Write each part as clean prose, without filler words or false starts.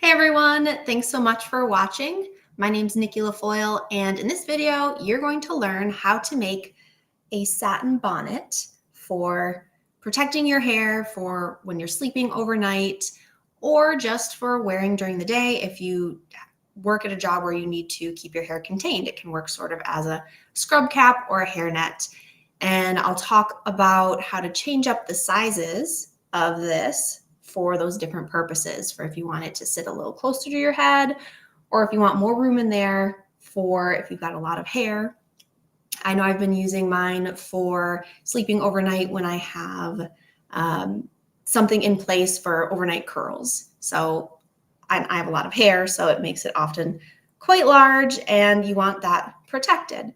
Hey everyone, thanks so much for watching. My name's Nicki LaFoille, and in this video, you're going to learn how to make a satin bonnet for protecting your hair for when you're sleeping overnight, or just for wearing during the day. If you work at a job where you need to keep your hair contained, it can work sort of as a scrub cap or a hairnet. And I'll talk about how to change up the sizes of this for those different purposes, for if you want it to sit a little closer to your head, or if you want more room in there for if you've got a lot of hair. I know I've been using mine for sleeping overnight when I have something in place for overnight curls. So I have a lot of hair, so it makes it often quite large, and you want that protected.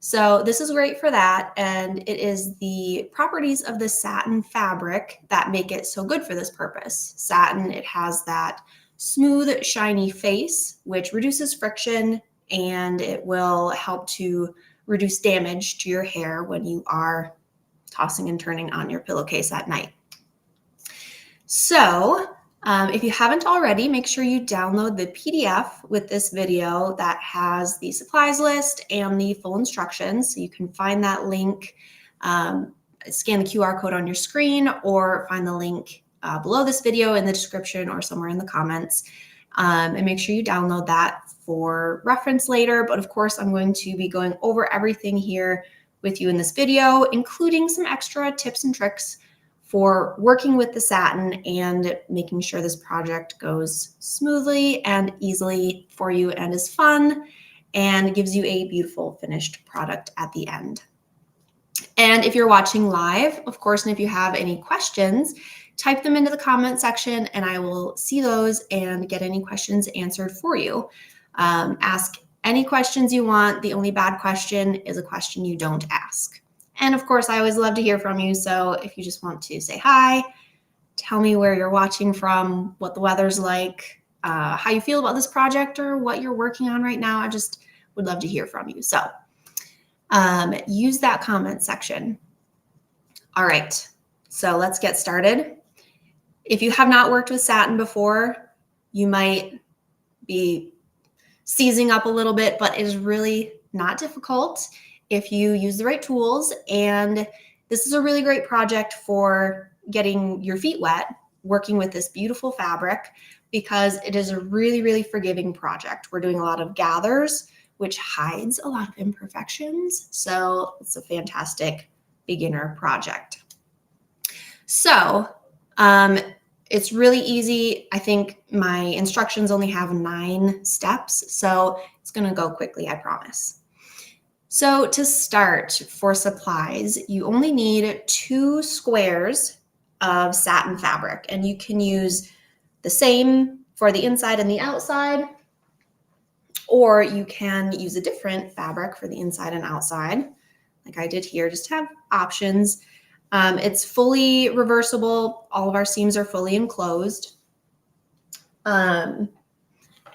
So this is great for that, and it is the properties of the satin fabric that make it so good for this purpose. Satin, it has that smooth, shiny face, which reduces friction, and it will help to reduce damage to your hair when you are tossing and turning on your pillowcase at night. So if you haven't already, make sure you download the PDF with this video that has the supplies list and the full instructions. So you can find that link, scan the QR code on your screen, or find the link below this video in the description or somewhere in the comments. And make sure you download that for reference later. But of course, I'm going to be going over everything here with you in this video, including some extra tips and tricks for working with the satin and making sure this project goes smoothly and easily for you and is fun and gives you a beautiful finished product at the end. And if you're watching live, of course, and if you have any questions, type them into the comment section and I will see those and get any questions answered for you. Ask any questions you want. The only bad question is a question you don't ask. And of course, I always love to hear from you. So if you just want to say hi, tell me where you're watching from, what the weather's like, how you feel about this project, or what you're working on right now, I just would love to hear from you. So use that comment section. All right, so let's get started. If you have not worked with satin before, you might be seizing up a little bit, but it is really not difficult if you use the right tools. And this is a really great project for getting your feet wet, working with this beautiful fabric, because it is a really, really forgiving project. We're doing a lot of gathers, which hides a lot of imperfections. So it's a fantastic beginner project. So it's really easy. I think my instructions only have 9 steps, so it's gonna go quickly, I promise. So to start, for supplies, you only need 2 squares of satin fabric, and you can use the same for the inside and the outside, or you can use a different fabric for the inside and outside, like I did here, just to have options. It's fully reversible. All of our seams are fully enclosed. And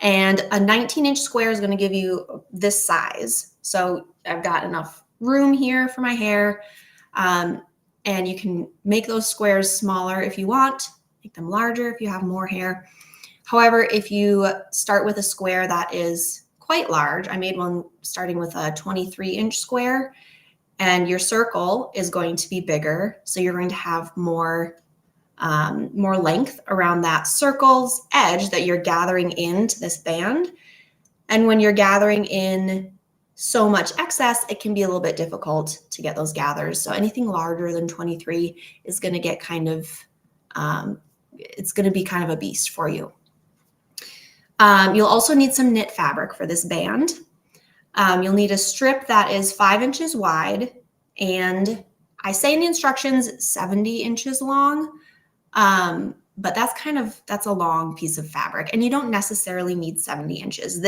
a 19-inch square is going to give you this size. So I've got enough room here for my hair. And you can make those squares smaller if you want, make them larger if you have more hair. However, if you start with a square that is quite large, I made one starting with a 23-inch square, and your circle is going to be bigger. So you're going to have more length around that circle's edge that you're gathering into this band. And when you're gathering in so much excess, it can be a little bit difficult to get those gathers. So anything larger than 23 is going to get kind of, it's going to be kind of a beast for you. You'll also need some knit fabric for this band. You'll need a strip that is 5 inches wide, and I say in the instructions 70 inches long. But that's a long piece of fabric, and you don't necessarily need 70 inches.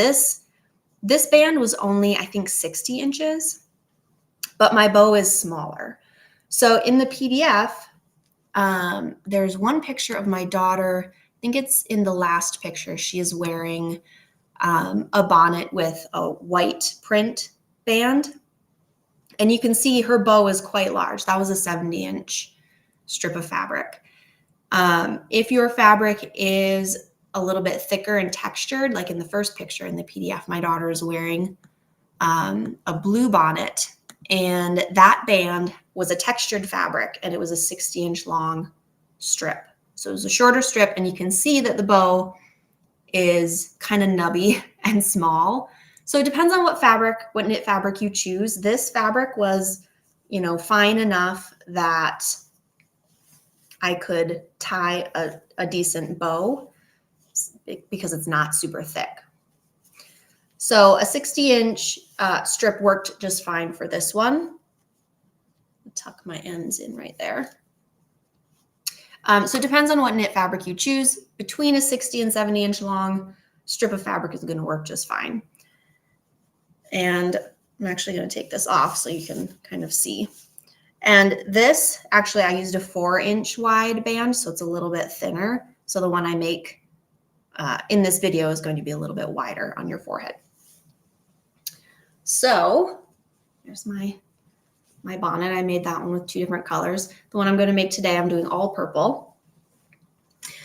This band was only, I think, 60 inches, but my bow is smaller. So in the PDF, there's one picture of my daughter. I think it's in the last picture. She is wearing a bonnet with a white print band, and you can see her bow is quite large. That was a 70-inch strip of fabric. If your fabric is a little bit thicker and textured. Like in the first picture in the PDF, my daughter is wearing a blue bonnet, and that band was a textured fabric, and it was a 60-inch long strip. So it was a shorter strip, and you can see that the bow is kind of nubby and small. So it depends on what fabric, what knit fabric you choose. This fabric was, you know, fine enough that I could tie a decent bow because it's not super thick. So a 60-inch strip worked just fine for this one. Tuck my ends in right there. So it depends on what knit fabric you choose. Between a 60 and 70-inch long strip of fabric is going to work just fine. And I'm actually going to take this off so you can kind of see. And this, actually, I used a 4-inch wide band, so it's a little bit thinner. So the one I make in this video is going to be a little bit wider on your forehead. So here's my bonnet. I made that one with 2 different colors. The one I'm going to make today, I'm doing all purple.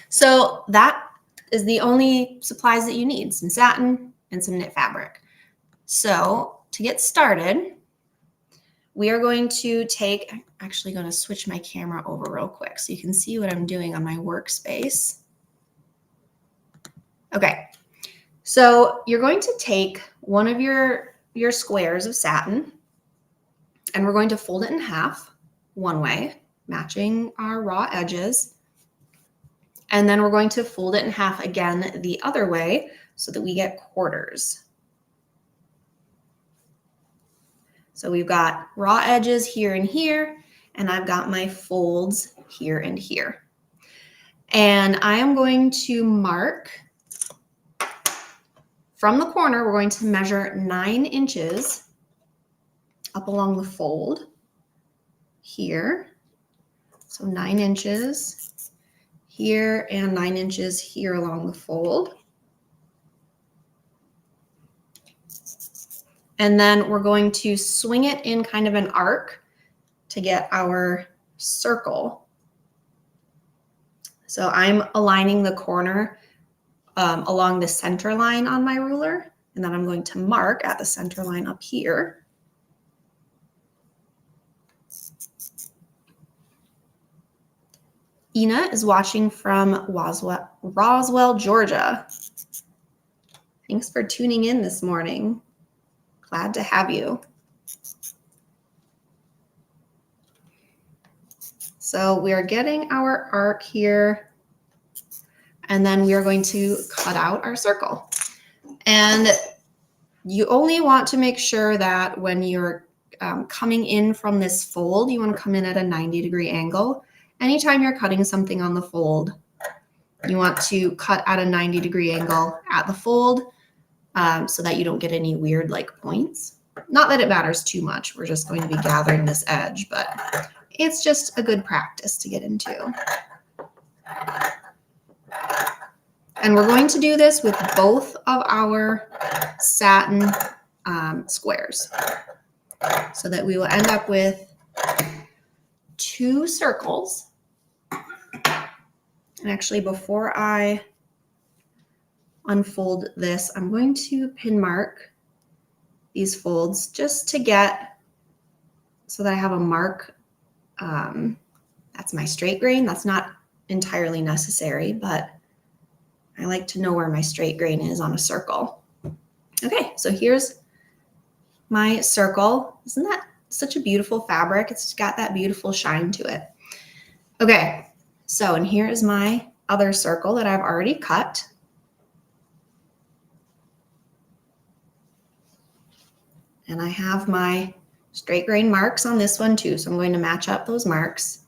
So that is the only supplies that you need, some satin and some knit fabric. So to get started, we are going to take, I'm actually going to switch my camera over real quick so you can see what I'm doing on my workspace. Okay, so you're going to take one of your squares of satin, and we're going to fold it in half one way, matching our raw edges. And then we're going to fold it in half again the other way so that we get quarters. So we've got raw edges here and here, and I've got my folds here and here. And I am going to mark from the corner, we're going to measure 9 inches up along the fold here. So 9 inches here and 9 inches here along the fold. And then we're going to swing it in kind of an arc to get our circle. So I'm aligning the corner along the center line on my ruler, and then I'm going to mark at the center line up here. Ina is watching from Roswell, Georgia. Thanks for tuning in this morning. Glad to have you. So we are getting our arc here, and then we are going to cut out our circle. And you only want to make sure that when you're coming in from this fold, you want to come in at a 90-degree angle. Anytime you're cutting something on the fold, you want to cut at a 90-degree angle at the fold so that you don't get any weird like points. Not that it matters too much. We're just going to be gathering this edge, but it's just a good practice to get into. And we're going to do this with both of our satin squares so that we will end up with 2 circles. And actually, before I unfold this, I'm going to pin mark these folds just to get so that I have a mark. That's my straight grain. That's not entirely necessary, but I like to know where my straight grain is on a circle. Okay, so here's my circle. Isn't that such a beautiful fabric? It's got that beautiful shine to it. Okay, so and here is my other circle that I've already cut. And I have my straight grain marks on this one too. So I'm going to match up those marks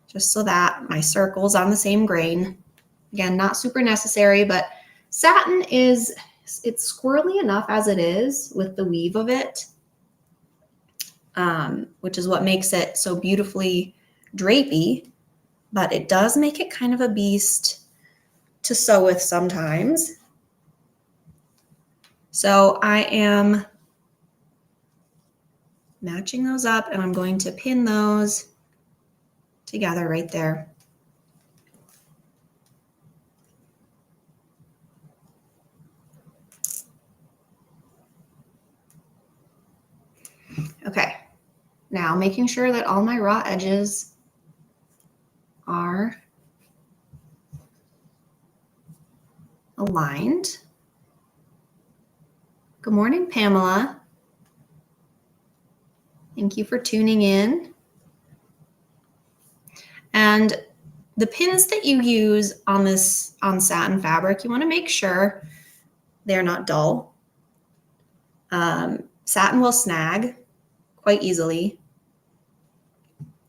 just so that my circle's on the same grain. Again, not super necessary, but satin it's squirrely enough as it is with the weave of it, which is what makes it so beautifully drapey, but it does make it kind of a beast to sew with sometimes. So I am matching those up, and I'm going to pin those together right there. Okay, now making sure that all my raw edges are aligned. Good morning, Pamela. Thank you for tuning in. And the pins that you use on satin fabric, you want to make sure they're not dull. Satin will snag quite easily.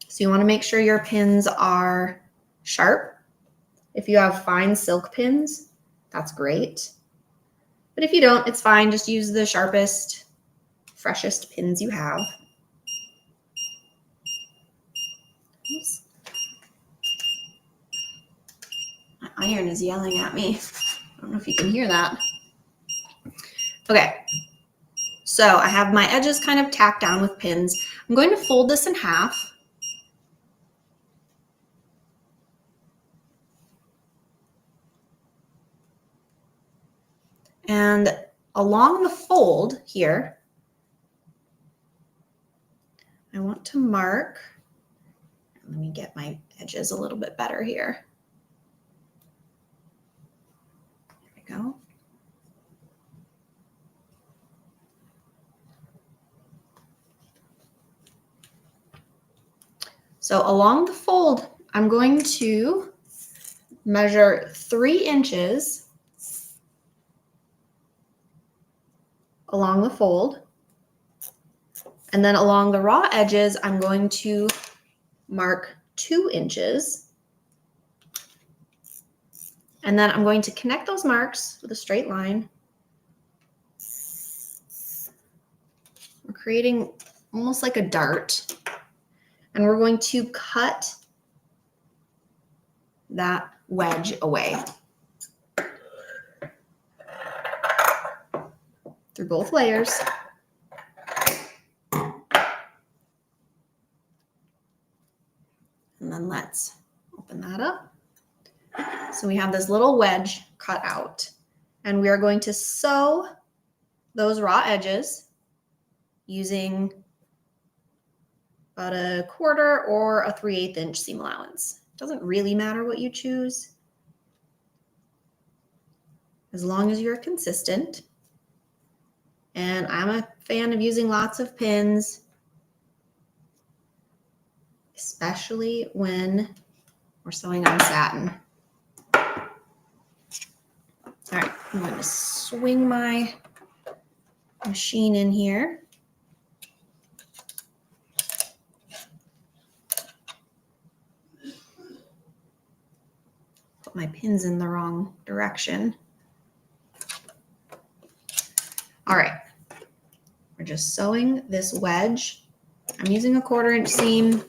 So you want to make sure your pins are sharp. If you have fine silk pins, that's great. But if you don't, it's fine. Just use the sharpest, freshest pins you have. Oops. My iron is yelling at me. I don't know if you can hear that. Okay, so I have my edges kind of tacked down with pins. I'm going to fold this in half. And along the fold here, I want to mark, let me get my edges a little bit better here. There we go. So along the fold, I'm going to measure 3 inches along the fold. And then along the raw edges, I'm going to mark 2 inches. And then I'm going to connect those marks with a straight line. We're creating almost like a dart. And we're going to cut that wedge away through both layers. And then let's open that up. So we have this little wedge cut out, and we are going to sew those raw edges using about 1/4 or a 3/8 inch seam allowance. Doesn't really matter what you choose, as long as you're consistent. And I'm a fan of using lots of pins, especially when we're sewing on satin. All right, I'm going to swing my machine in here. Put my pins in the wrong direction. All right, we're just sewing this wedge. I'm using a 1/4 inch seam.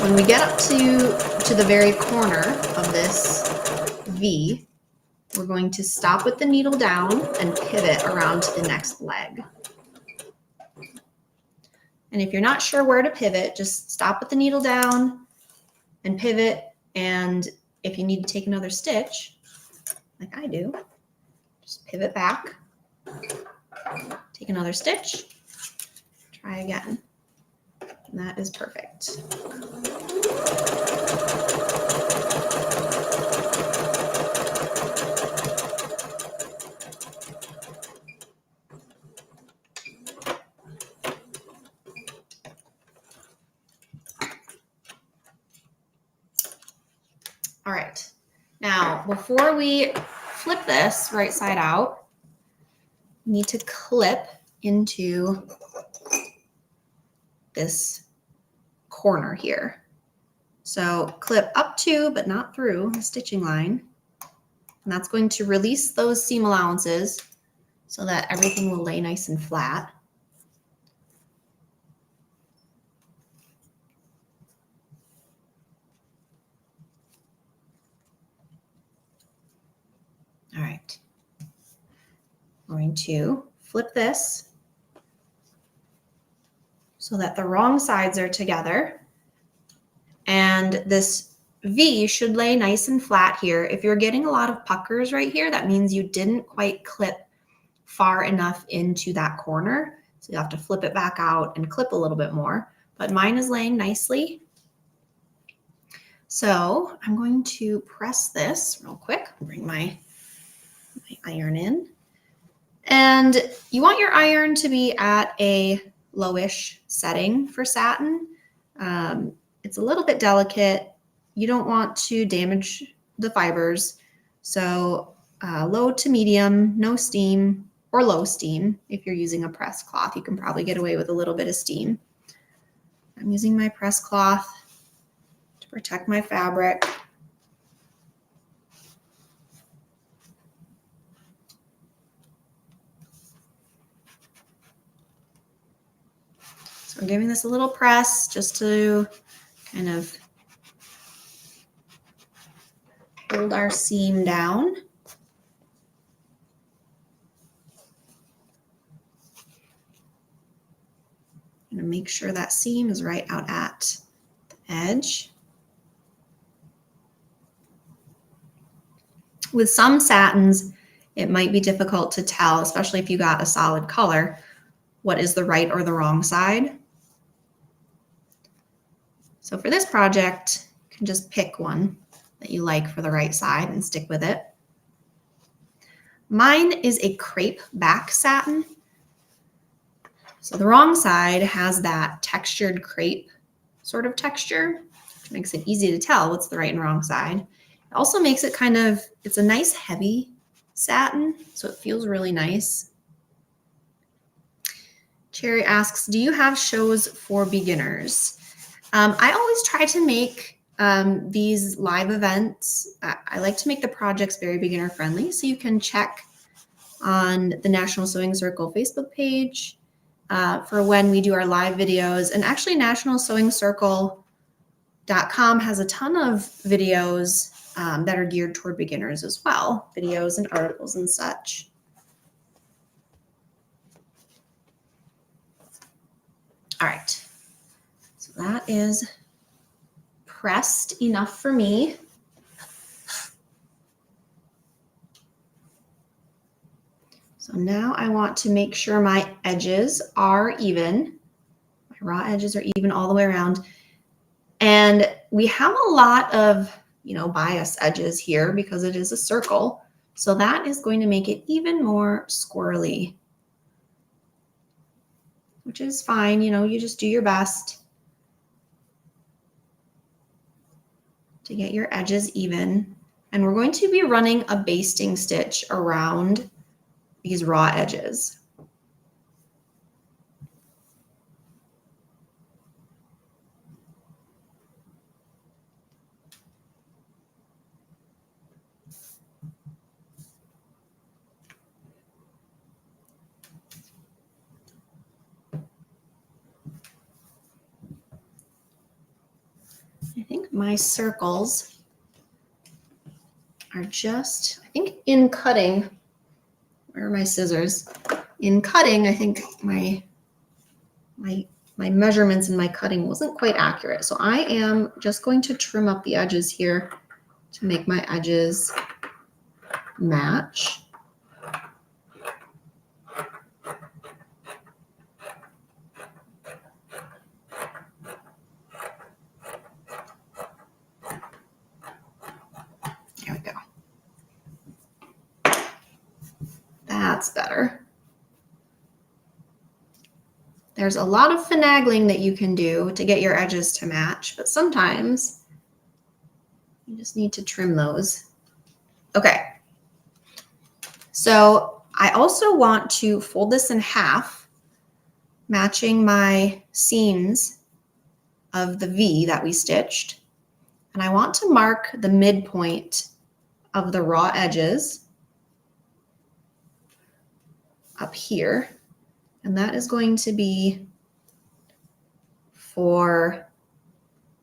When we get up to the very corner of this V, we're going to stop with the needle down and pivot around to the next leg. And if you're not sure where to pivot, just stop with the needle down and pivot. And if you need to take another stitch, like I do, just pivot back, take another stitch, try again. And that is perfect. All right, now before we flip this right side out, we need to clip into this corner here. So clip up to, but not through, the stitching line. And that's going to release those seam allowances so that everything will lay nice and flat. All right, I'm going to flip this so that the wrong sides are together. And this V should lay nice and flat here. If you're getting a lot of puckers right here, that means you didn't quite clip far enough into that corner. So you have to flip it back out and clip a little bit more. But mine is laying nicely. So I'm going to press this real quick, bring my iron in. And you want your iron to be at a lowish setting for satin. It's a little bit delicate. You don't want to damage the fibers. So low to medium, no steam, or low steam. If you're using a press cloth, you can probably get away with a little bit of steam. I'm using my press cloth to protect my fabric. So we're giving this a little press just to kind of hold our seam down. I'm going to make sure that seam is right out at the edge. With some satins, it might be difficult to tell, especially if you got a solid color, what is the right or the wrong side. So for this project, you can just pick one that you like for the right side and stick with it. Mine is a crepe back satin. So the wrong side has that textured crepe sort of texture, which makes it easy to tell what's the right and wrong side. It also makes it it's a nice heavy satin, so it feels really nice. Cherry asks, do you have shows for beginners? I always try to make these live events. I like to make the projects very beginner friendly, so you can check on the National Sewing Circle Facebook page for when we do our live videos. And actually nationalsewingcircle.com has a ton of videos that are geared toward beginners as well, videos and articles and such. All right, so that is pressed enough for me. So now I want to make sure my edges are even. My raw edges are even all the way around. And we have a lot of, bias edges here because it is a circle. So that is going to make it even more squirrely, which is fine. You just do your best to get your edges even. And we're going to be running a basting stitch around these raw edges. I think my circles are just, in cutting, where are my scissors? In cutting, I think my measurements in my cutting wasn't quite accurate. So I am just going to trim up the edges here to make my edges match. There we go. That's better. There's a lot of finagling that you can do to get your edges to match, but sometimes you just need to trim those. Okay. So I also want to fold this in half, matching my seams of the V that we stitched. And I want to mark the midpoint of the raw edges up here. And that is going to be for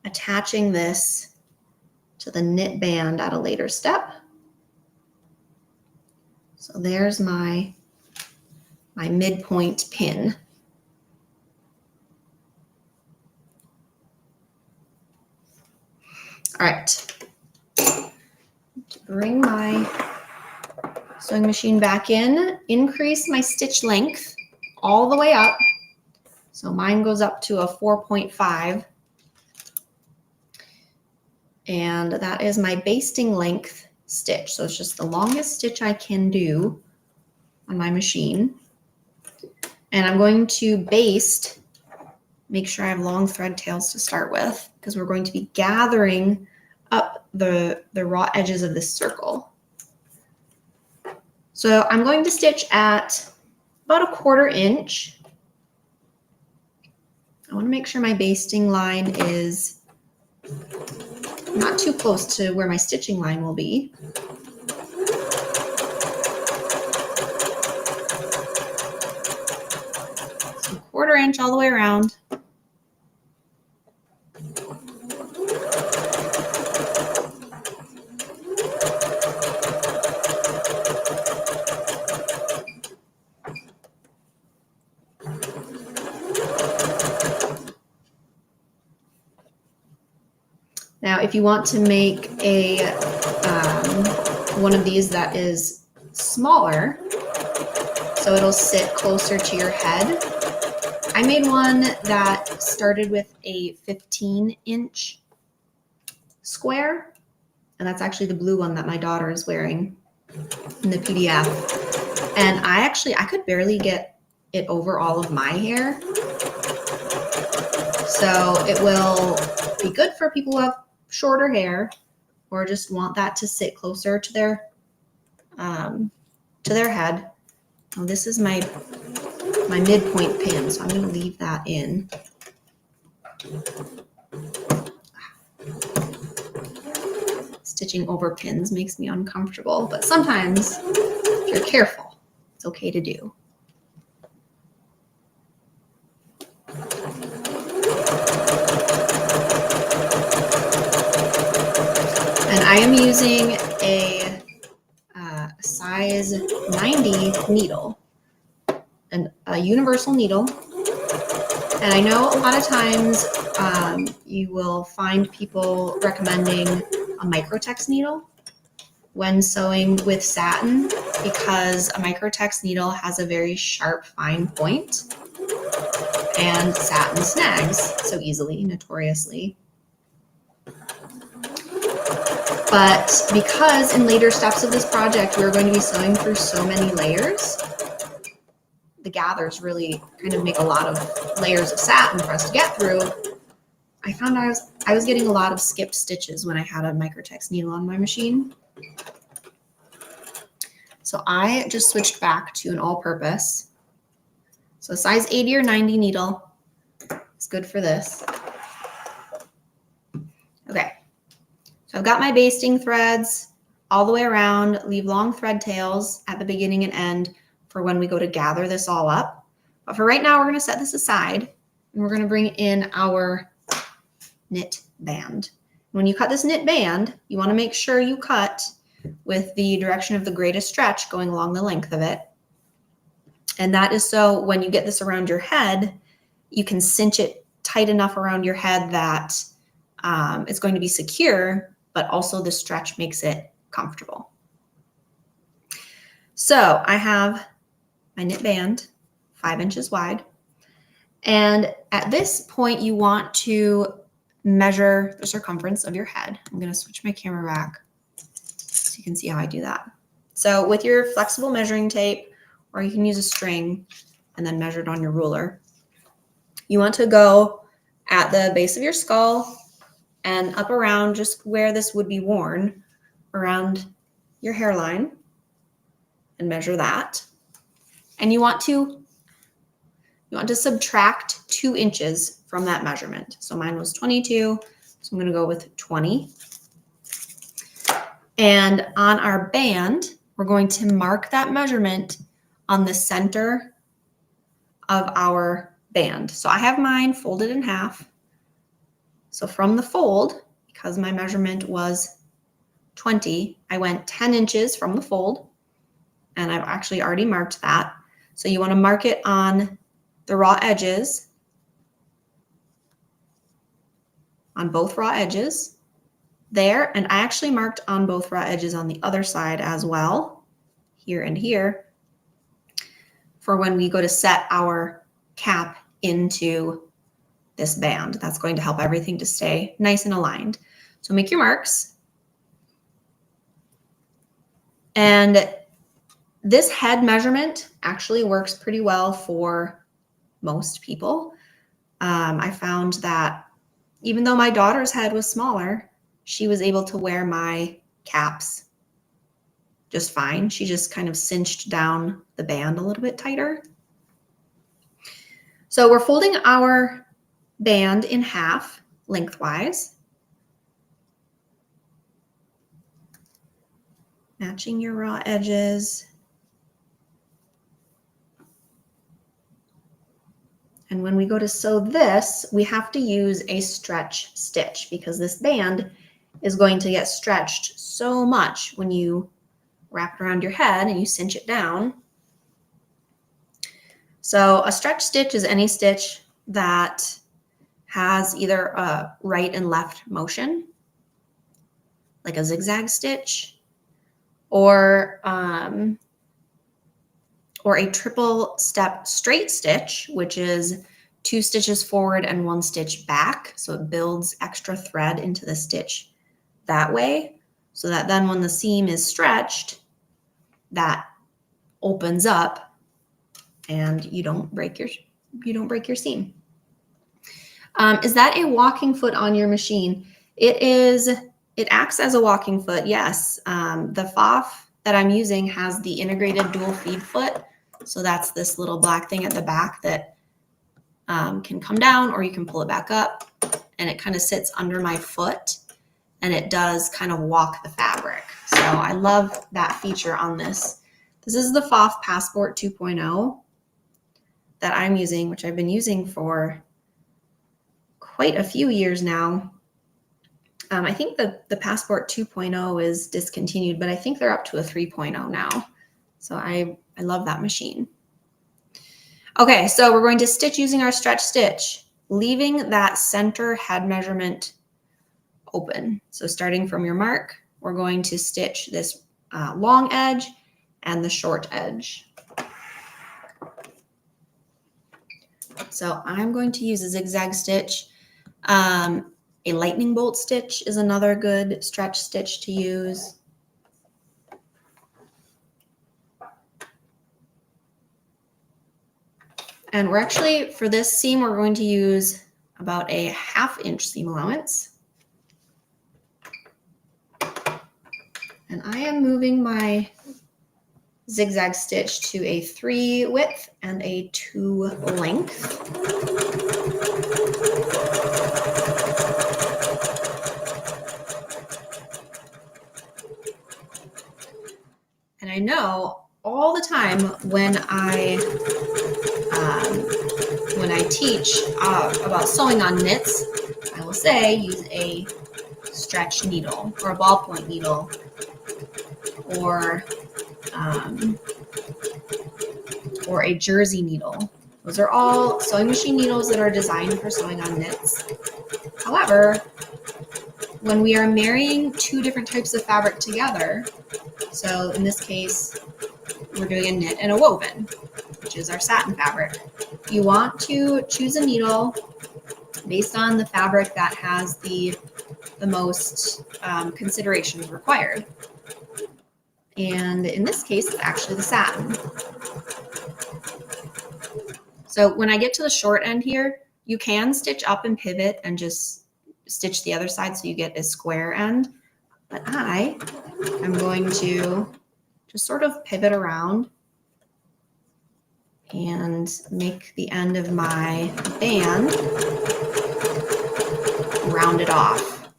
attaching this to the knit band at a later step. So there's my midpoint pin. All right, bring my sewing machine back in, increase my stitch length all the way up. So mine goes up to a 4.5. And that is my basting length stitch. So it's just the longest stitch I can do on my machine. And I'm going to baste, make sure I have long thread tails to start with, because we're going to be gathering up the raw edges of this circle. So I'm going to stitch at about 1/4 inch. I want to make sure my basting line is not too close to where my stitching line will be. So 1/4 inch all the way around. Now, if you want to make a one of these that is smaller, so it'll sit closer to your head, I made one that started with a 15-inch square, and that's actually the blue one that my daughter is wearing in the PDF. And I could barely get it over all of my hair. So it will be good for people who have shorter hair or just want that to sit closer to their head. Oh, this is my midpoint pin, so I'm going to leave that in. Stitching over pins makes me uncomfortable, but sometimes if you're careful, it's okay to do. And I am using a size 90 needle, a universal needle. And I know a lot of times you will find people recommending a microtex needle when sewing with satin, because a microtex needle has a very sharp, fine point, and satin snags so easily, notoriously. But because in later steps of this project, we're going to be sewing through so many layers, the gathers really kind of make a lot of layers of satin for us to get through. I found I was getting a lot of skipped stitches when I had a microtex needle on my machine. So I just switched back to an all-purpose. So a size 80 or 90 needle is good for this. Okay, so I've got my basting threads all the way around, leave long thread tails at the beginning and end for when we go to gather this all up. But for right now, we're going to set this aside and we're going to bring in our knit band. When you cut this knit band, you want to make sure you cut with the direction of the greatest stretch going along the length of it. And that is so when you get this around your head, you can cinch it tight enough around your head that it's going to be secure, but also the stretch makes it comfortable. So I have my knit band 5 inches wide. And at this point, you want to measure the circumference of your head. I'm going to switch my camera back so you can see how I do that. So with your flexible measuring tape, or you can use a string and then measure it on your ruler, you want to go at the base of your skull and up around just where this would be worn around your hairline and measure that. And you want to subtract 2 inches from that measurement. So mine was 22, so I'm going to go with 20. And on our band, we're going to mark that measurement on the center of our band. So I have mine folded in half. So from the fold, because my measurement was 20, I went 10 inches from the fold, and I've actually already marked that. So you want to mark it on the raw edges, on both raw edges, there. And I actually marked on both raw edges on the other side as well, here and here, for when we go to set our cap into this band. That's going to help everything to stay nice and aligned. So make your marks. And this head measurement actually works pretty well for most people. I found that even though my daughter's head was smaller, she was able to wear my caps just fine. She just kind of cinched down the band a little bit tighter. So we're folding our band in half lengthwise. Matching your raw edges. And when we go to sew this, we have to use a stretch stitch because this band is going to get stretched so much when you wrap it around your head and you cinch it down. So a stretch stitch is any stitch that has either a right and left motion, like a zigzag stitch, or a triple step straight stitch, which is 2 stitches forward and 1 stitch back. So it builds extra thread into the stitch that way, so that then when the seam is stretched, that opens up and you don't break your seam. Is that a walking foot on your machine? It is. It acts as a walking foot, yes. The FOF that I'm using has the integrated dual feed foot. So that's this little black thing at the back that can come down, or you can pull it back up, and it kind of sits under my foot, and it does kind of walk the fabric. So I love that feature on this. This is the FOF Passport 2.0 that I'm using, which I've been using for quite a few years now. I think the Passport 2.0 is discontinued, but I think they're up to a 3.0 now. So I love that machine. Okay, so we're going to stitch using our stretch stitch, leaving that center head measurement open. So starting from your mark, we're going to stitch this long edge and the short edge. So I'm going to use a zigzag stitch. A lightning bolt stitch is another good stretch stitch to use. And we're actually, for this seam, we're going to use about a 1/2 inch seam allowance. And I am moving my zigzag stitch to a 3 width and a 2 length. And I know all the time when I teach about sewing on knits, I will say use a stretch needle or a ballpoint needle, or a jersey needle. Those are all sewing machine needles that are designed for sewing on knits. However, when we are marrying 2 different types of fabric together, so in this case, we're doing a knit and a woven, which is our satin fabric. You want to choose a needle based on the fabric that has the most considerations required. And in this case, it's actually the satin. So when I get to the short end here, you can stitch up and pivot and just stitch the other side so you get a square end. But I am going to just sort of pivot around and make the end of my band rounded off.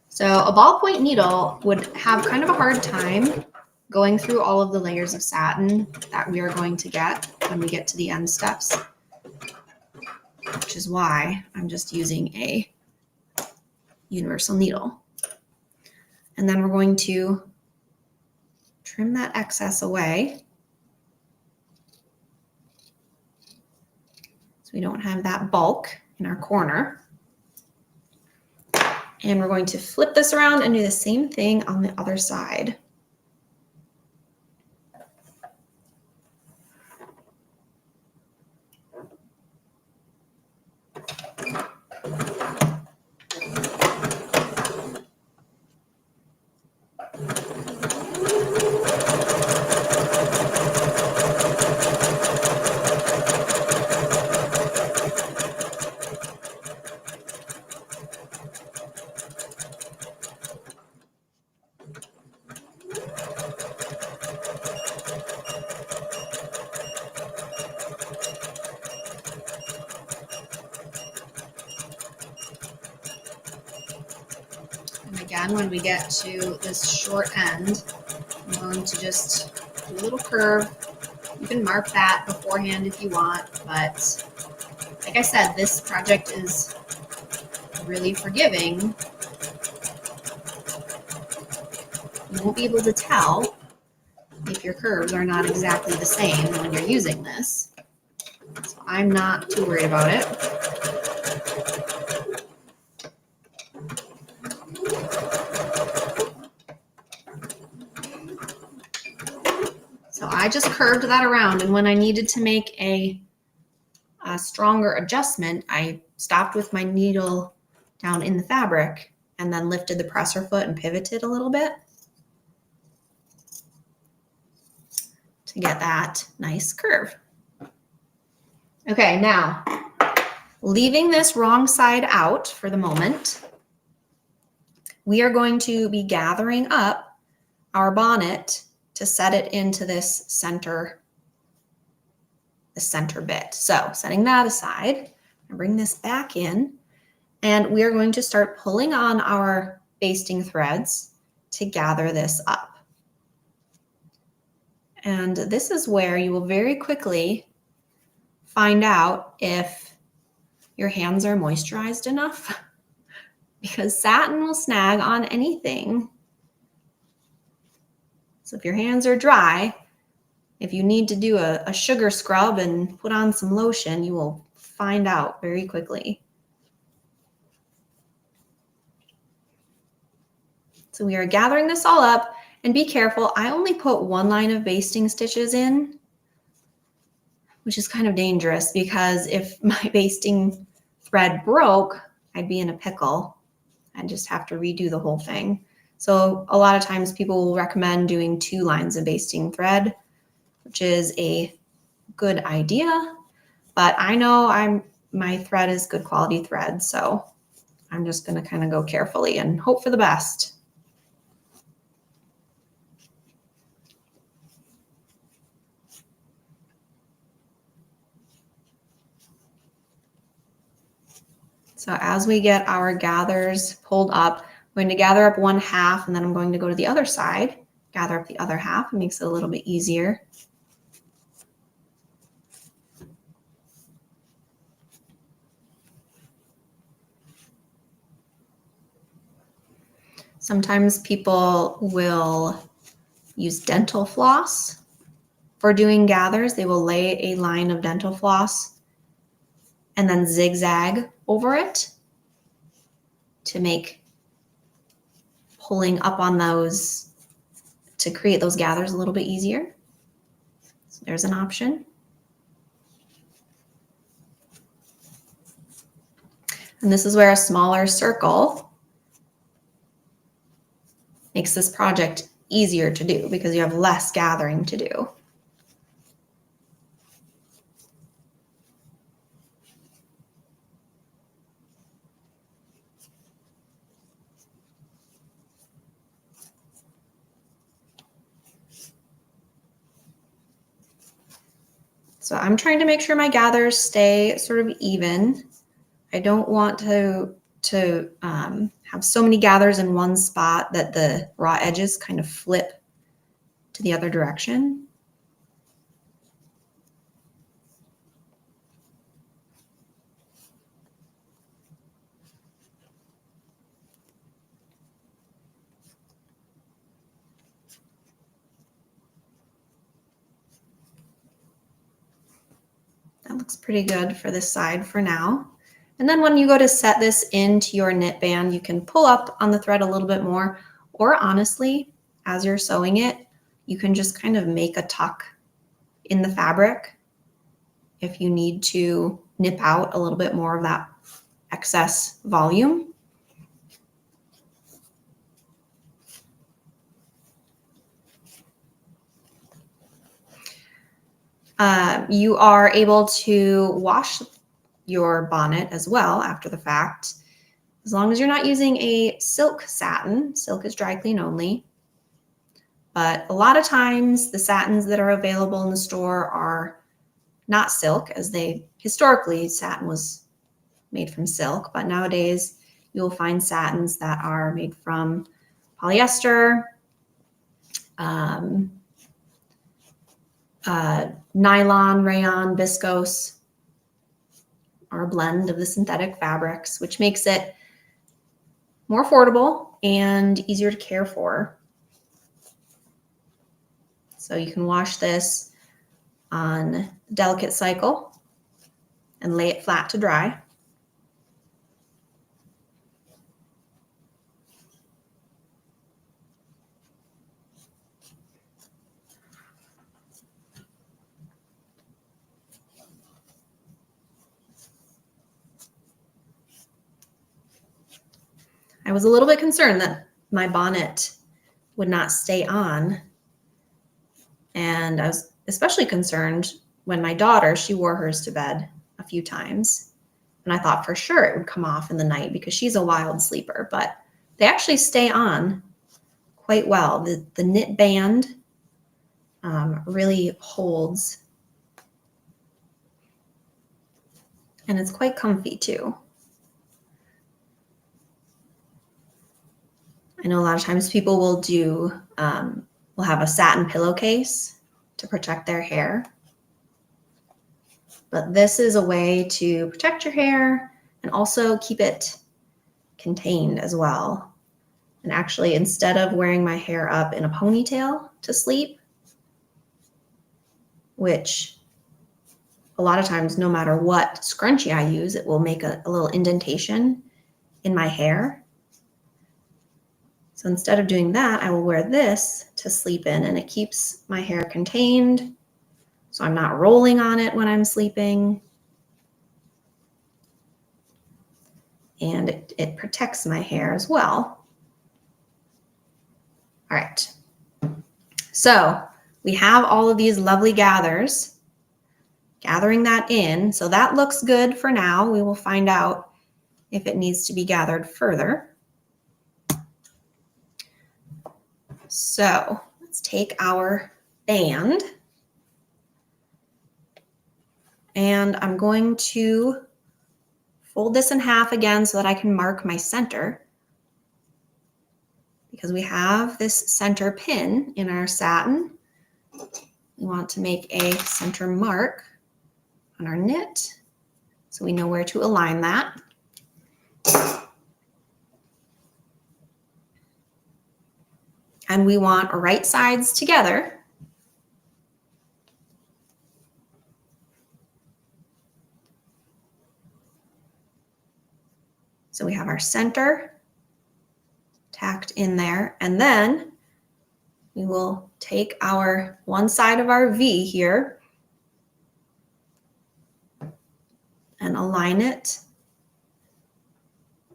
So a ballpoint needle would have kind of a hard time going through all of the layers of satin that we are going to get when we get to the end steps, which is why I'm just using a universal needle. And then we're going to trim that excess away so we don't have that bulk in our corner. And we're going to flip this around and do the same thing on the other side. And again, when we get to this short end, I'm going to just do a little curve. You can mark that beforehand if you want, but like I said, this project is really forgiving. You won't be able to tell if your curves are not exactly the same when you're using this. So I'm not too worried about it. So I just curved that around, and when I needed to make a stronger adjustment, I stopped with my needle down in the fabric and then lifted the presser foot and pivoted a little bit to get that nice curve. Okay, now leaving this wrong side out for the moment, we are going to be gathering up our bonnet to set it into this center bit. So setting that aside, I bring this back in, and we are going to start pulling on our basting threads to gather this up. And this is where you will very quickly find out if your hands are moisturized enough, because satin will snag on anything. So if your hands are dry, if you need to do a sugar scrub and put on some lotion, you will find out very quickly. So we are gathering this all up, and be careful. I only put one line of basting stitches in, which is kind of dangerous because if my basting thread broke, I'd be in a pickle. I'd just have to redo the whole thing. So a lot of times people will recommend doing 2 lines of basting thread, which is a good idea, but I know my thread is good quality thread, so I'm just going to kind of go carefully and hope for the best. So as we get our gathers pulled up, I'm going to gather up 1/2, and then I'm going to go to the other side, gather up the other half. It makes it a little bit easier. Sometimes people will use dental floss for doing gathers. They will lay a line of dental floss and then zigzag over it to make pulling up on those, to create those gathers a little bit easier. So there's an option. And this is where a smaller circle makes this project easier to do because you have less gathering to do. So I'm trying to make sure my gathers stay sort of even. I don't want to have so many gathers in one spot that the raw edges kind of flip to the other direction. That looks pretty good for this side for now. And then when you go to set this into your knit band, you can pull up on the thread a little bit more, or honestly, as you're sewing it, you can just kind of make a tuck in the fabric if you need to nip out a little bit more of that excess volume. You are able to wash your bonnet as well after the fact, as long as you're not using a silk satin. Silk is dry clean only. But a lot of times the satins that are available in the store are not silk, as historically satin was made from silk, but nowadays you'll find satins that are made from polyester, nylon, rayon, viscose, or a blend of the synthetic fabrics, which makes it more affordable and easier to care for. So you can wash this on the delicate cycle and lay it flat to dry. I was a little bit concerned that my bonnet would not stay on. And I was especially concerned when my daughter, she wore hers to bed a few times. And I thought for sure it would come off in the night because she's a wild sleeper, but they actually stay on quite well. The knit band really holds, and it's quite comfy too. I know a lot of times people will will have a satin pillowcase to protect their hair. But this is a way to protect your hair and also keep it contained as well. And actually, instead of wearing my hair up in a ponytail to sleep, which a lot of times, no matter what scrunchie I use, it will make a little indentation in my hair. So instead of doing that, I will wear this to sleep in, and it keeps my hair contained, so I'm not rolling on it when I'm sleeping. And it protects my hair as well. All right. So we have all of these lovely gathers, gathering that in. So that looks good for now. We will find out if it needs to be gathered further. So let's take our band, and I'm going to fold this in half again so that I can mark my center, because we have this center pin in our satin. We want to make a center mark on our knit so we know where to align that. And we want right sides together. So we have our center tacked in there, and then we will take our one side of our V here and align it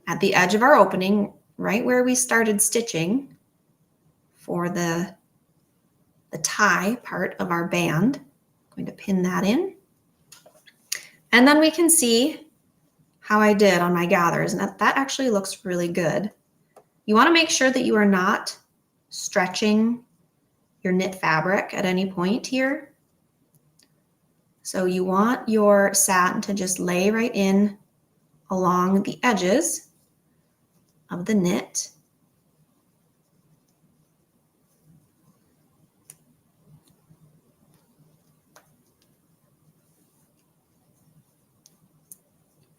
at the edge of our opening, right where we started stitching for the tie part of our band. I'm going to pin that in. And then we can see how I did on my gathers, and that actually looks really good. You want to make sure that you are not stretching your knit fabric at any point here. So you want your satin to just lay right in along the edges of the knit.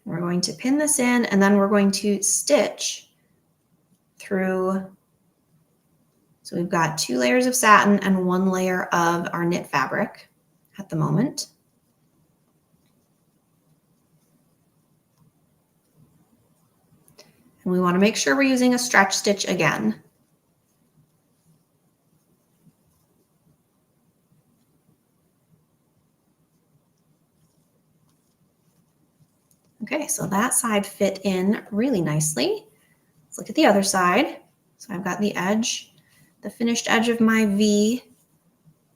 We're going to pin this in, and then we're going to stitch through. So we've got 2 layers of satin and 1 layer of our knit fabric at the moment. And we want to make sure we're using a stretch stitch again. Okay, so that side fit in really nicely. Let's look at the other side. So I've got the edge, the finished edge of my V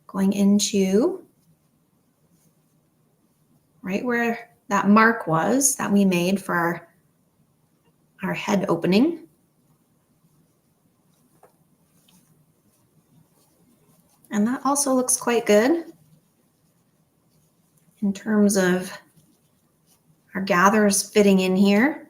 going into right where that mark was that we made for our head opening. And that also looks quite good in terms of our gathers fitting in here.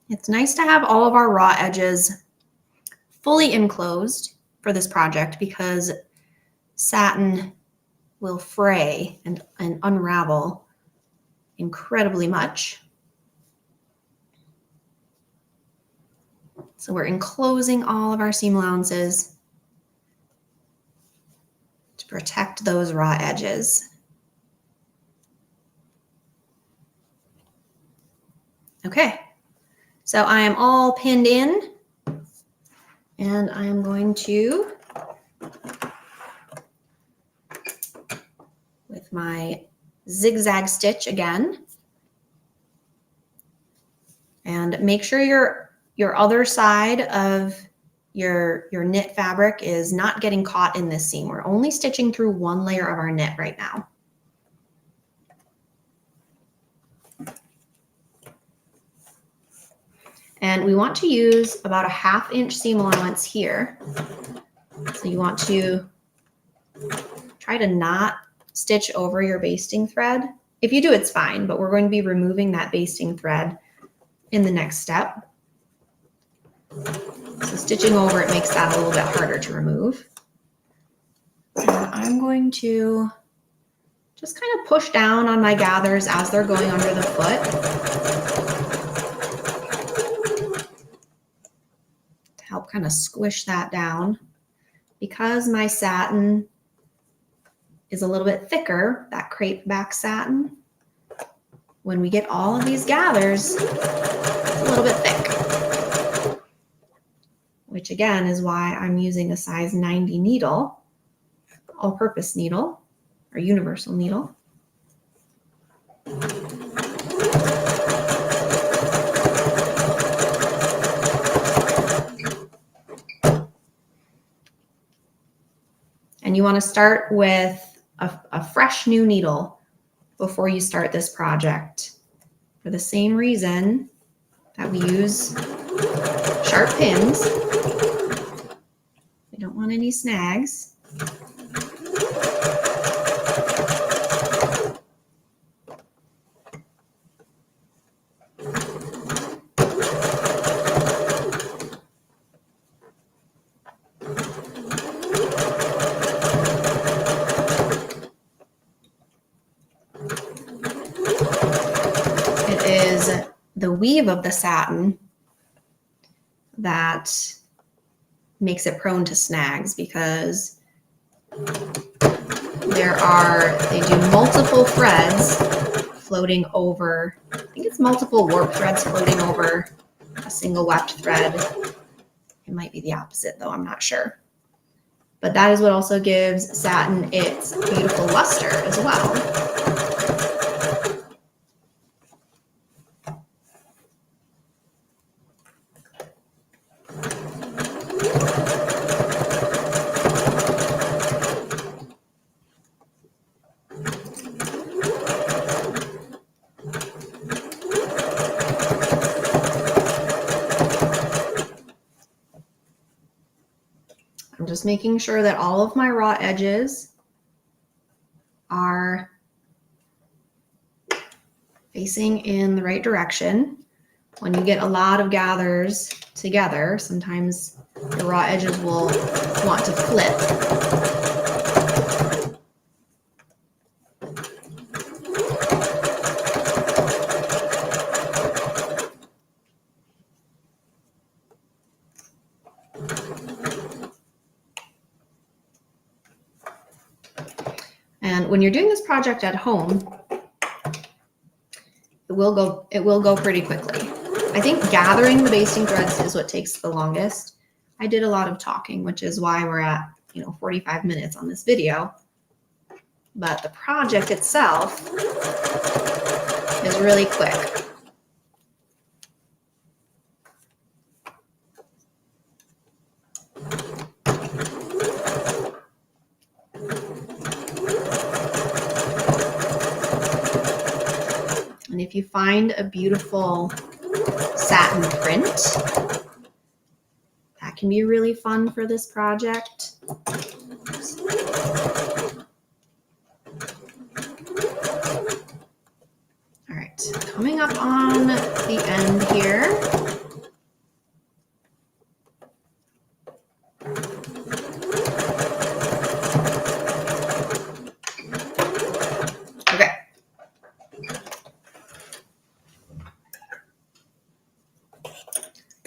It's nice to have all of our raw edges fully enclosed for this project because satin will fray and unravel incredibly much. So we're enclosing all of our seam allowances to protect those raw edges. Okay, so I am all pinned in, and I am going to, with my zigzag stitch again, and make sure your other side of your knit fabric is not getting caught in this seam. We're only stitching through one layer of our knit right now. And we want to use about a 1/2 inch seam allowance here. So you want to try to not stitch over your basting thread. If you do, it's fine, but we're going to be removing that basting thread in the next step. So stitching over it makes that a little bit harder to remove. So I'm going to just kind of push down on my gathers as they're going under the foot to help kind of squish that down. Because my satin is a little bit thicker, that crepe back satin, when we get all of these gathers, it's a little bit thick, which again is why I'm using a size 90 needle, all-purpose needle or universal needle. And you want to start with a fresh new needle before you start this project, for the same reason that we use sharp pins. We don't want any snags. The weave of the satin that makes it prone to snags because they do multiple threads floating over, I think it's multiple warp threads floating over a single webbed thread. It might be the opposite though, I'm not sure. But that is what also gives satin its beautiful luster as well. I'm just making sure that all of my raw edges are facing in the right direction. When you get a lot of gathers together, sometimes the raw edges will want to flip. And when you're doing this project at home, it will go pretty quickly. I think gathering the basting threads is what takes the longest. I did a lot of talking, which is why we're at, 45 minutes on this video. But the project itself is really quick. And if you find a beautiful satin print, that can be really fun for this project. All right, coming up on the end here. Okay.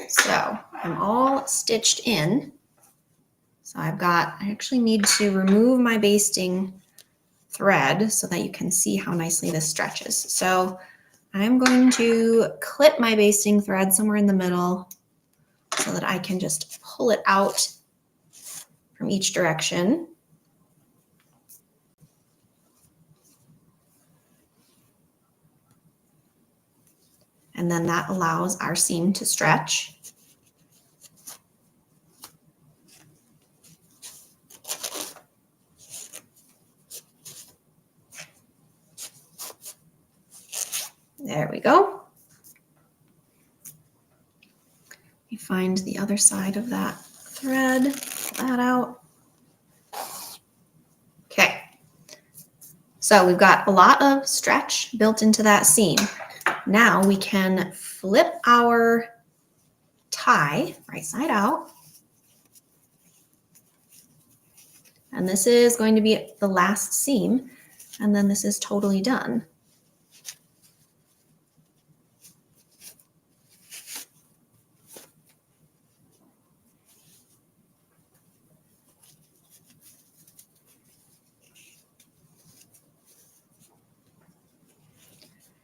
So I'm all stitched in. So I actually need to remove my basting thread so that you can see how nicely this stretches. So I'm going to clip my basting thread somewhere in the middle so that I can just pull it out from each direction. And then that allows our seam to stretch. There we go. You find the other side of that thread, pull that out. Okay, so we've got a lot of stretch built into that seam. Now we can flip our tie right side out. And this is going to be the last seam, and then this is totally done.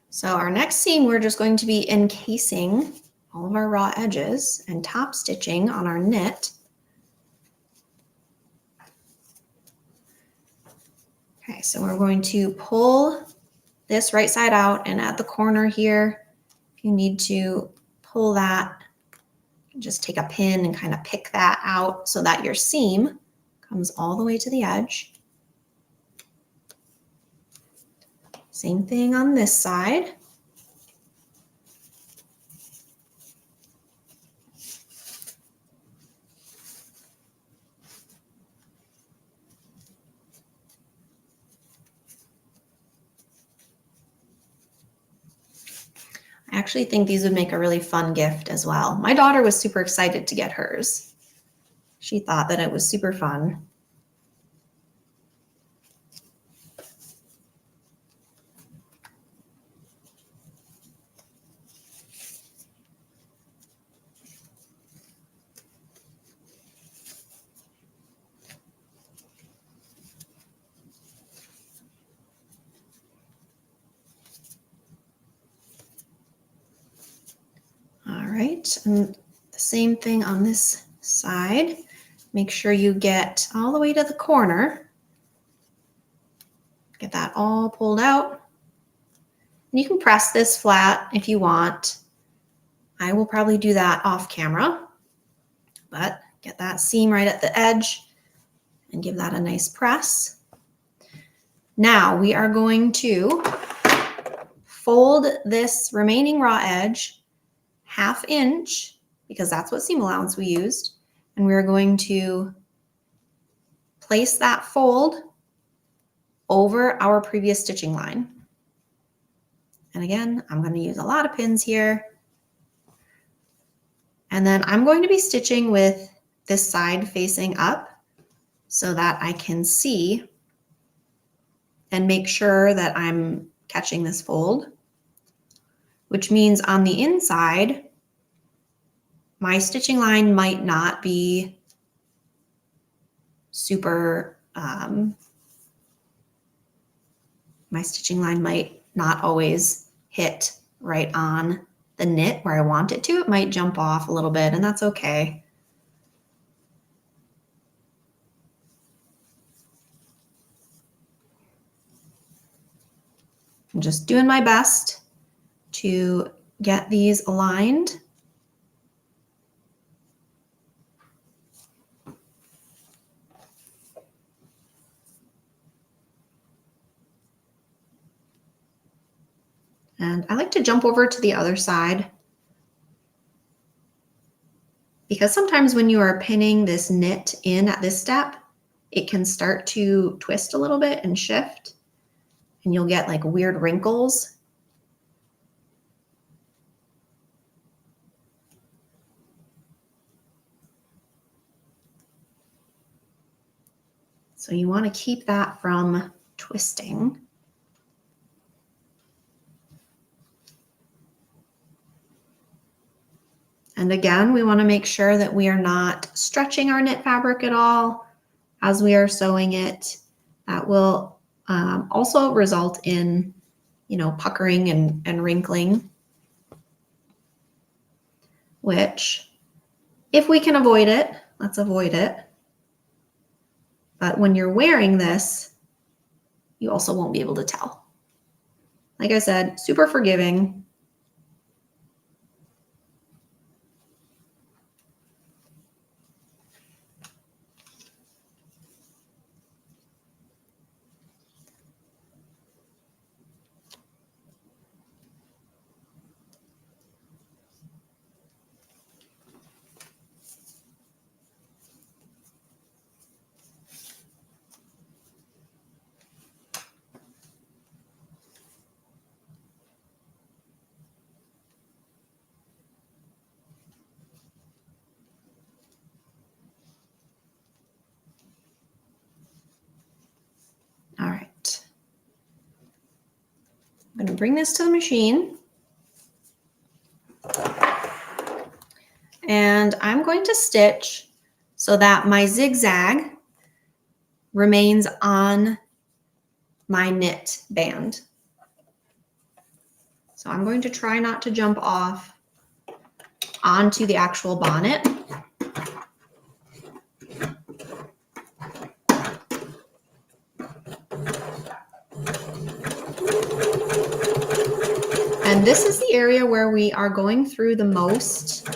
So our next seam, we're just going to be encasing all of our raw edges and top stitching on our knit. Okay, so we're going to pull this right side out, and at the corner here, if you need to pull that, just take a pin and kind of pick that out so that your seam comes all the way to the edge. Same thing on this side. I actually think these would make a really fun gift as well. My daughter was super excited to get hers. She thought that it was super fun. All right, and the same thing on this side. Make sure you get all the way to the corner. Get that all pulled out. And you can press this flat if you want. I will probably do that off camera, but get that seam right at the edge and give that a nice press. Now we are going to fold this remaining raw edge 1/2 inch, because that's what seam allowance we used. And we're going to place that fold over our previous stitching line. And again, I'm going to use a lot of pins here. And then I'm going to be stitching with this side facing up so that I can see and make sure that I'm catching this fold, which means on the inside, my stitching line might not be super My stitching line might not always hit right on the knit where I want it to. It might jump off a little bit, and that's okay. I'm just doing my best to get these aligned. And I like to jump over to the other side because sometimes when you are pinning this knit in at this step, it can start to twist a little bit and shift, and you'll get like weird wrinkles. So you want to keep that from twisting. And again, we want to make sure that we are not stretching our knit fabric at all as we are sewing it. That will also result in, puckering and wrinkling, which if we can avoid it, let's avoid it. But when you're wearing this, you also won't be able to tell. Like I said, super forgiving. All right. I'm going to bring this to the machine. And I'm going to stitch so that my zigzag remains on my knit band. So I'm going to try not to jump off onto the actual bonnet. And this is the area where we are going through the most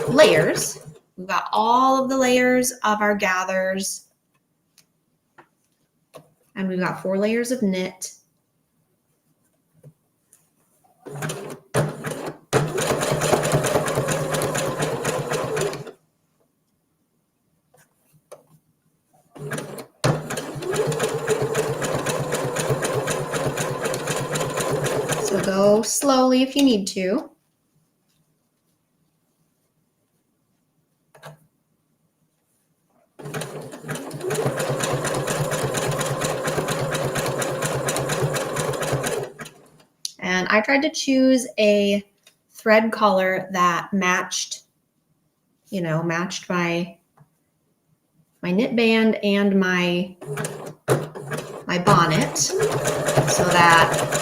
layers. We've got all of the layers of our gathers, and we've got 4 layers of knit. So go slowly if you need to. And I tried to choose a thread color that matched, matched my knit band and my bonnet, so that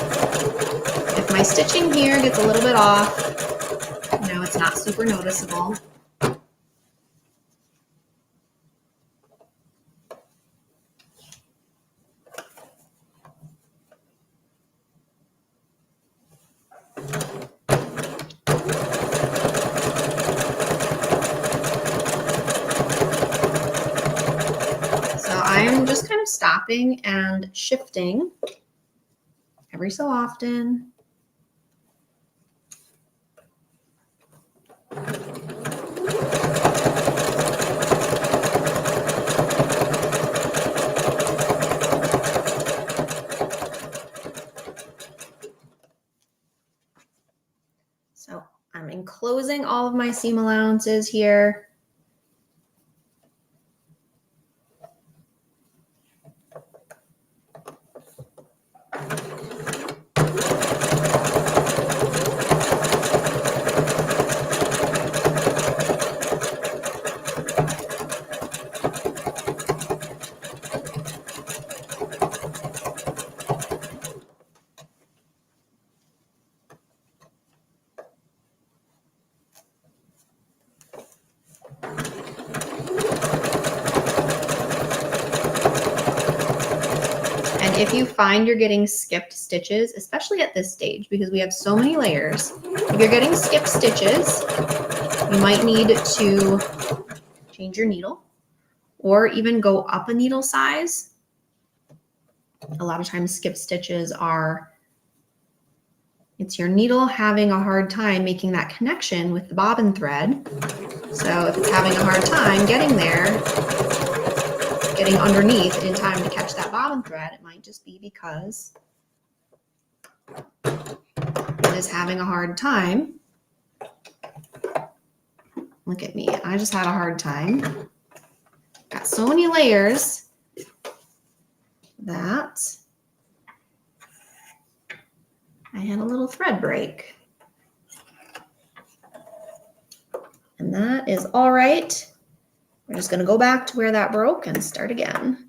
if my stitching here gets a little bit off, it's not super noticeable. I'm just kind of stopping and shifting every so often. So I'm enclosing all of my seam allowances here. if you find you're getting skipped stitches, especially at this stage, because we have so many layers, if you're getting skipped stitches, you might need to change your needle or even go up a needle size. A lot of times skip stitches are, it's your needle having a hard time making that connection with the bobbin thread. So if it's having a hard time getting there, getting underneath in time to catch that bobbin thread, it might just be because it is having a hard time. Look at me, I just had a hard time. Got so many layers that I had a little thread break. And that is all right. We're just going to go back to where that broke and start again.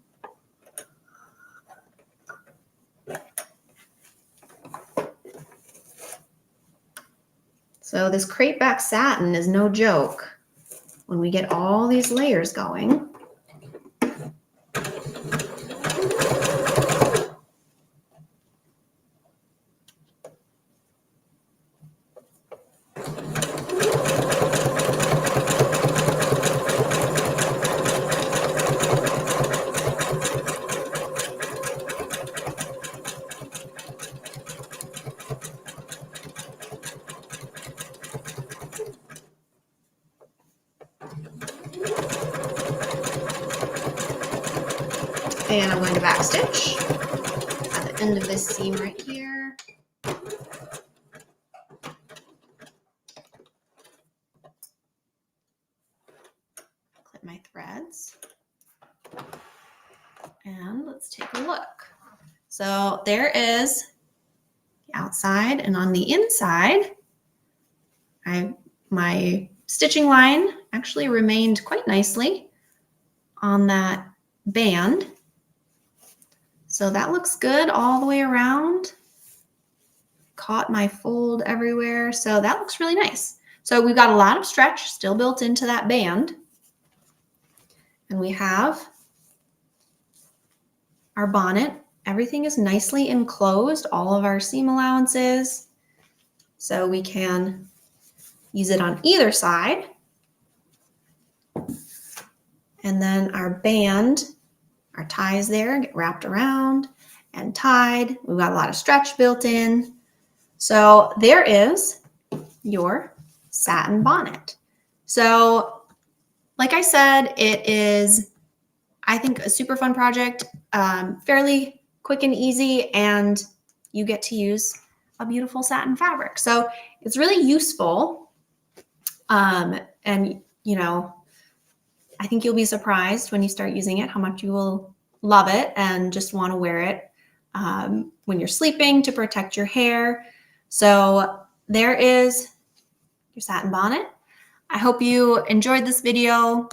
So this crepe back satin is no joke when we get all these layers going. And I'm going to back stitch at the end of this seam right here. Clip my threads. And let's take a look. So there is the outside, and on the inside, my stitching line actually remained quite nicely on that band. So that looks good all the way around. Caught my fold everywhere. So that looks really nice. So we've got a lot of stretch still built into that band. And we have our bonnet. Everything is nicely enclosed, all of our seam allowances. So we can use it on either side. And then our band, our ties there get wrapped around and tied. We've got a lot of stretch built in. So there is your satin bonnet. So like I said, it is, I think, a super fun project, fairly quick and easy, and you get to use a beautiful satin fabric. So it's really useful. And, you know, I think you'll be surprised when you start using it, how much you will love it and just want to wear it when you're sleeping to protect your hair. So there is your satin bonnet. I hope you enjoyed this video.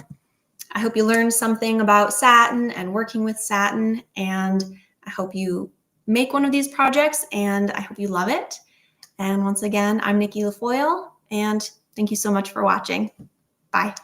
I hope you learned something about satin and working with satin, and I hope you make one of these projects, and I hope you love it. And once again, I'm Nicki LaFoille, and thank you so much for watching. Bye.